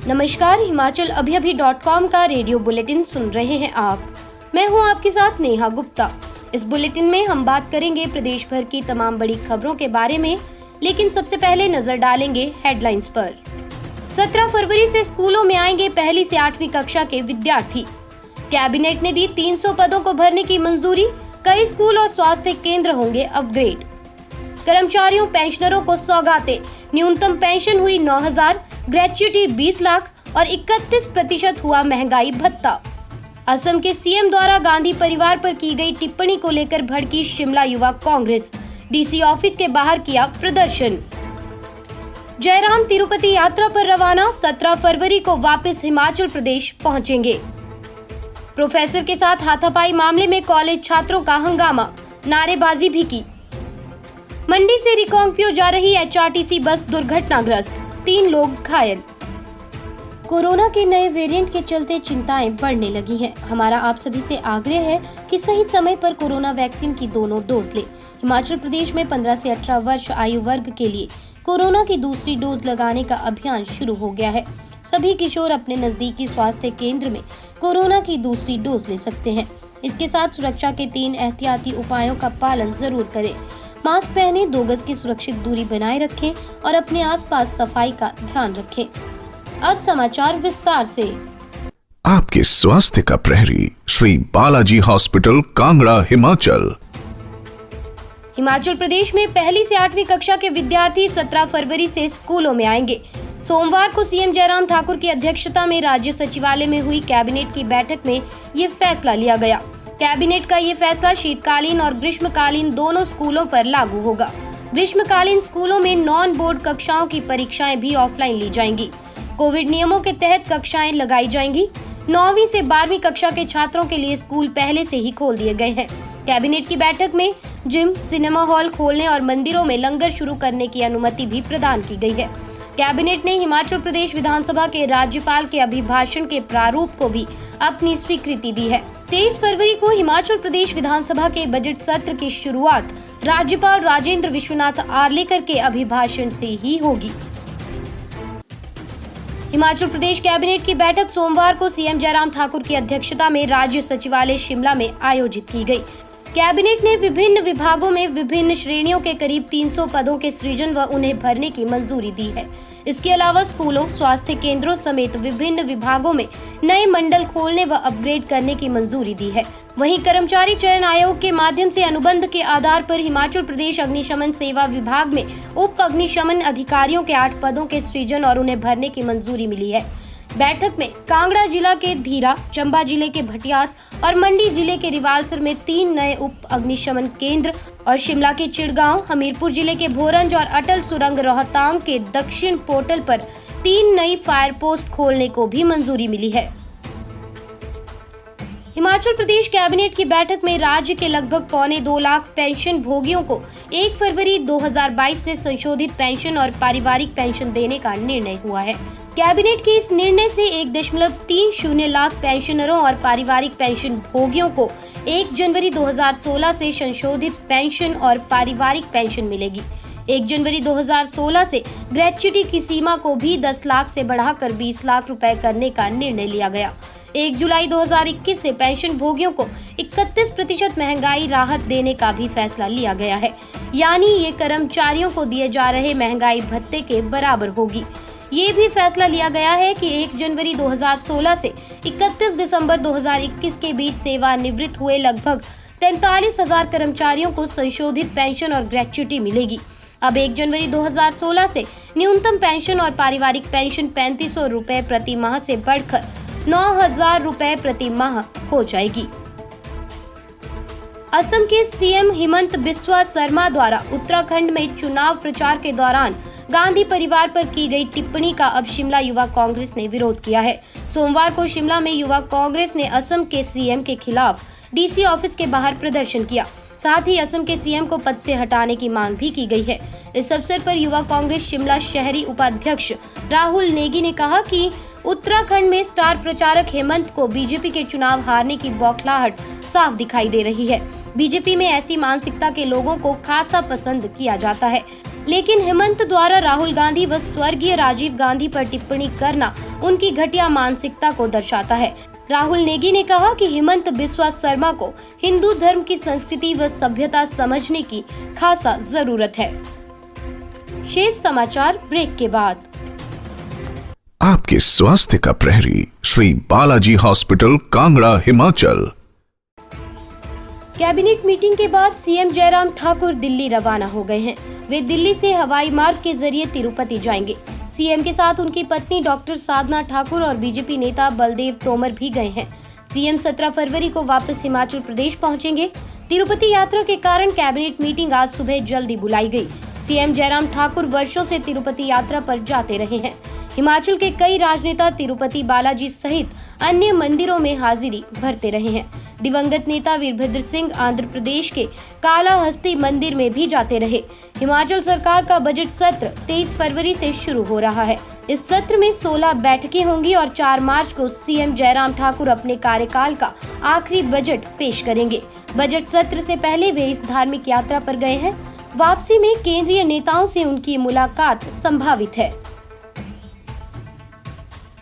नमस्कार, हिमाचल अभी.com का radio bulletin सुन रहे हैं आप। मैं हूं आपके साथ नेहा गुप्ता। इस बुलेटिन में हम बात करेंगे प्रदेश भर की तमाम बड़ी खबरों के बारे में, लेकिन सबसे पहले नजर डालेंगे हेडलाइंस पर। 17 फरवरी से स्कूलों में आएंगे पहली से 8वीं कक्षा के विद्यार्थी। कैबिनेट ने दी 300 पदों को भरने की मंजूरी। कई स्कूल और स्वास्थ्य केंद्र होंगे अपग्रेड। कर्मचारियों पेंशनरों को सौगातें। न्यूनतम पेंशन हुई 9,000, ग्रेच्युटी 20 लाख और 31% हुआ महंगाई भत्ता। असम के सीएम द्वारा गांधी परिवार पर की गई टिप्पणी को लेकर भड़की शिमला युवा कांग्रेस। डीसी ऑफिस के बाहर किया प्रदर्शन। जयराम तिरुपति यात्रा पर रवाना। 17 फरवरी को वापस हिमाचल प्रदेश पहुंचेंगे। प्रोफेसर के साथ हाथापाई मामले में कॉलेज छात्रों का हंगामा, नारेबाजी भी की। मंडी से रिकांगपिओ जा रही एचआरटीसी बस दुर्घटनाग्रस्त, 3 लोग घायल। कोरोना के नए वेरिएंट के चलते चिंताएं बढ़ने लगी हैं। हमारा आप सभी से आग्रह है कि सही समय पर कोरोना वैक्सीन की दोनों डोज लें। हिमाचल प्रदेश में 15 से 18 वर्ष आयु वर्ग के लिए कोरोना की दूसरी डोज लगाने का अभियान शुरू हो गया है। सभी किशोर अपने नजदीकी स्वास्थ्य केंद्र में कोरोना की दूसरी डोज ले सकते हैं। इसके साथ सुरक्षा के 3 एहतियाती उपायों का पालन जरूर करें। मास्क पहने, 2 गज की सुरक्षित दूरी बनाए रखें और अपने आसपास सफाई का ध्यान रखें। अब समाचार विस्तार से। आपके स्वास्थ्य का प्रहरी श्री बालाजी हॉस्पिटल कांगड़ा हिमाचल। हिमाचल प्रदेश में पहली से 8वीं कक्षा के विद्यार्थी 17 फरवरी से स्कूलों में आएंगे। सोमवार को सीएम जयराम ठाकुर की अध्यक्षता में राज्य सचिवालय में हुई कैबिनेट की बैठक में ये फैसला लिया गया। कैबिनेट का ये फैसला शीतकालीन और ग्रीष्मकालीन दोनों स्कूलों पर लागू होगा। ग्रीष्मकालीन स्कूलों में नॉन बोर्ड कक्षाओं की परीक्षाएं भी ऑफलाइन ली जाएंगी। कोविड नियमों के तहत कक्षाएं लगाई जाएंगी। 9वीं से 12वीं कक्षा के छात्रों के लिए स्कूल पहले से ही खोल दिए गए हैं। कैबिनेट की बैठक में जिम, सिनेमा हॉल खोलने और मंदिरों में लंगर शुरू करने की अनुमति भी प्रदान की गई है। कैबिनेट ने हिमाचल प्रदेश विधानसभा के राज्यपाल के अभिभाषण के प्रारूप को भी अपनी स्वीकृति दी है। 23 फरवरी को हिमाचल प्रदेश विधानसभा के बजट सत्र की शुरुआत राज्यपाल राजेंद्र विश्वनाथ आर्लेकर के अभिभाषण से ही होगी। हिमाचल प्रदेश कैबिनेट की बैठक सोमवार को सीएम जयराम ठाकुर की अध्यक्षता में राज्य सचिवालय शिमला में आयोजित की गई। कैबिनेट ने विभिन्न विभागों में विभिन्न श्रेणियों के करीब 300 पदों के सृजन व उन्हें भरने की मंजूरी दी है। इसके अलावा स्कूलों, स्वास्थ्य केंद्रों समेत विभिन्न विभागों में नए मंडल खोलने व अपग्रेड करने की मंजूरी दी है। वहीं कर्मचारी चयन आयोग के माध्यम से अनुबंध के आधार पर हिमाचल प्रदेश अग्निशमन सेवा विभाग में उप अग्निशमन अधिकारियों के 8 पदों के सृजन और उन्हें भरने की मंजूरी मिली है। बैठक में कांगड़ा जिला के धीरा, चंबा जिले के भटियात और मंडी जिले के रिवालसर में 3 नए उप अग्निशमन केंद्र और शिमला के चिड़गांव, हमीरपुर जिले के भोरंज और अटल सुरंग रोहतांग के दक्षिण पोर्टल पर 3 नई फायर पोस्ट खोलने को भी मंजूरी मिली है। हिमाचल प्रदेश कैबिनेट की बैठक में राज्य के लगभग 2.25 लाख पेंशन भोगियों को 1 फरवरी 2022 से संशोधित पेंशन और पारिवारिक पेंशन देने का निर्णय हुआ है। कैबिनेट के इस निर्णय से 1.30 लाख पेंशनरों और पारिवारिक पेंशन भोगियों को 1 जनवरी 2016 से संशोधित पेंशन और पारिवारिक पेंशन मिलेगी। 1 जनवरी 2016 से ग्रेच्युटी की सीमा को भी 10 लाख से बढ़ाकर 20 लाख रुपए करने का निर्णय लिया गया। 1 जुलाई 2021 से पेंशन भोगियों को 31% महंगाई राहत देने का भी फैसला लिया गया है, यानी ये कर्मचारियों को दिए जा रहे महंगाई भत्ते के बराबर होगी। ये भी फैसला लिया गया है कि 1 जनवरी 2016 से 31 दिसंबर 2021 के बीच सेवानिवृत्त हुए लगभग 43,000 कर्मचारियों को संशोधित पेंशन और ग्रेच्युटी मिलेगी। अब 1 जनवरी 2016 से न्यूनतम पेंशन और पारिवारिक पेंशन 3500 रुपए प्रति माह से बढ़कर 9,000 रुपए प्रति माह हो जाएगी। असम के सीएम हिमंत बिस्वा शर्मा द्वारा उत्तराखंड में चुनाव प्रचार के दौरान गांधी परिवार पर की गई टिप्पणी का अब शिमला युवा कांग्रेस ने विरोध किया है। सोमवार को शिमला में युवा कांग्रेस ने असम के सीएम के खिलाफ डीसी ऑफिस के बाहर प्रदर्शन किया। साथ ही असम के सीएम को पद से हटाने की मांग भी की गई है। इस अवसर पर युवा कांग्रेस शिमला शहरी उपाध्यक्ष राहुल नेगी ने कहा कि उत्तराखंड में स्टार प्रचारक हेमंत को बीजेपी के चुनाव हारने की बौखलाहट साफ दिखाई दे रही है। बीजेपी में ऐसी मानसिकता के लोगों को खासा पसंद किया जाता है, लेकिन हेमंत द्वारा राहुल गांधी व स्वर्गीय राजीव गांधी पर टिप्पणी करना उनकी घटिया मानसिकता को दर्शाता है। राहुल नेगी ने कहा कि हेमंत बिस्वा शर्मा को हिंदू धर्म की संस्कृति व सभ्यता समझने की खासा जरूरत है। शेष समाचार ब्रेक के बाद। आपके स्वास्थ्य का प्रहरी Shri Balaji hospital Kangra Himachal. Cabinet meeting के बाद सीएम जयराम ठाकुर दिल्ली रवाना हो गए हैं। वे दिल्ली से हवाई मार्ग के जरिए तिरुपति जाएंगे। सीएम के साथ उनकी पत्नी डॉक्टर साधना ठाकुर और बीजेपी नेता बलदेव तोमर भी गए हैं। सीएम 17 फरवरी को वापस हिमाचल प्रदेश पहुंचेंगे। तिरुपति यात्रा के कारण कैबिनेट मीटिंग आज सुबह जल्दी बुलाई गई। सीएम जयराम ठाकुर वर्षों से तिरुपति यात्रा पर जाते रहे हैं। हिमाचल के कई राजनेता तिरुपति बालाजी सहित अन्य मंदिरों में हाजिरी भरते रहे हैं। दिवंगत नेता वीरभद्र सिंह आंध्र प्रदेश के कालाहस्ती मंदिर में भी जाते रहे। हिमाचल सरकार का बजट सत्र 23 फरवरी से शुरू हो रहा है। इस सत्र में 16 बैठकें होंगी और 4 मार्च को सीएम जयराम ठाकुर अपने कार्यकाल का आखिरी बजट पेश करेंगे। बजट सत्र से पहले वे इस धार्मिक यात्रा पर गए हैं। वापसी में केंद्रीय नेताओं से उनकी मुलाकात संभावित है।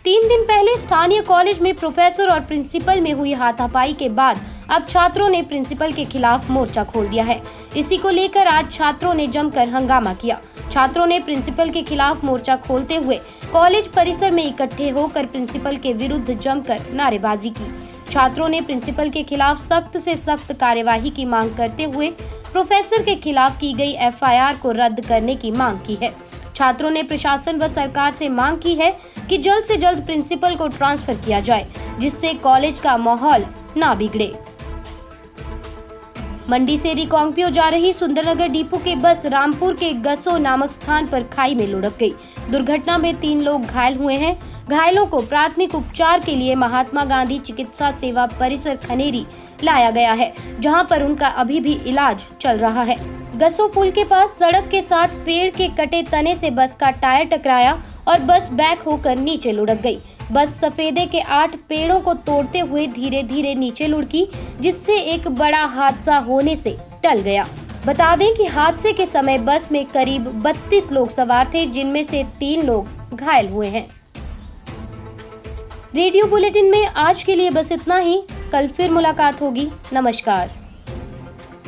3 दिन पहले स्थानीय कॉलेज में प्रोफेसर और प्रिंसिपल में हुई हाथापाई के बाद अब छात्रों ने प्रिंसिपल के खिलाफ मोर्चा खोल दिया है। इसी को लेकर आज छात्रों ने जमकर हंगामा किया। छात्रों ने प्रिंसिपल के खिलाफ मोर्चा खोलते हुए कॉलेज परिसर में इकट्ठे होकर प्रिंसिपल के विरुद्ध जमकर नारेबाजी की। छात्रों ने प्रिंसिपल के खिलाफ सख्त से सख्त कार्यवाही की मांग करते हुए प्रोफेसर के खिलाफ की गई एफआईआर को रद्द करने की मांग की है। छात्रों ने प्रशासन व सरकार से मांग की है कि जल्द से जल्द प्रिंसिपल को ट्रांसफर किया जाए, जिससे कॉलेज का माहौल ना बिगड़े। मंडी से रिकांगपियो जा रही सुंदरनगर डिपो की बस रामपुर के गसो नामक स्थान पर खाई में लुढ़क गई। दुर्घटना में 3 लोग घायल हुए हैं। घायलों को प्राथमिक उपचार के लिए महात्मा गांधी चिकित्सा सेवा परिसर खनेरी लाया गया है, जहां पर उनका अभी भी इलाज चल रहा है। गसो पुल के पास सड़क के साथ पेड़ के कटे तने से बस का टायर टकराया और बस बैक होकर नीचे लुढ़क गई। बस सफेदे के 8 पेड़ों को तोड़ते हुए धीरे धीरे नीचे लुढ़की, जिससे एक बड़ा हादसा होने से टल गया। बता दें कि हादसे के समय बस में करीब 32 लोग सवार थे, जिनमें से 3 लोग घायल हुए हैं। रेडियो बुलेटिन में आज के लिए बस इतना ही। कल फिर मुलाकात होगी। नमस्कार।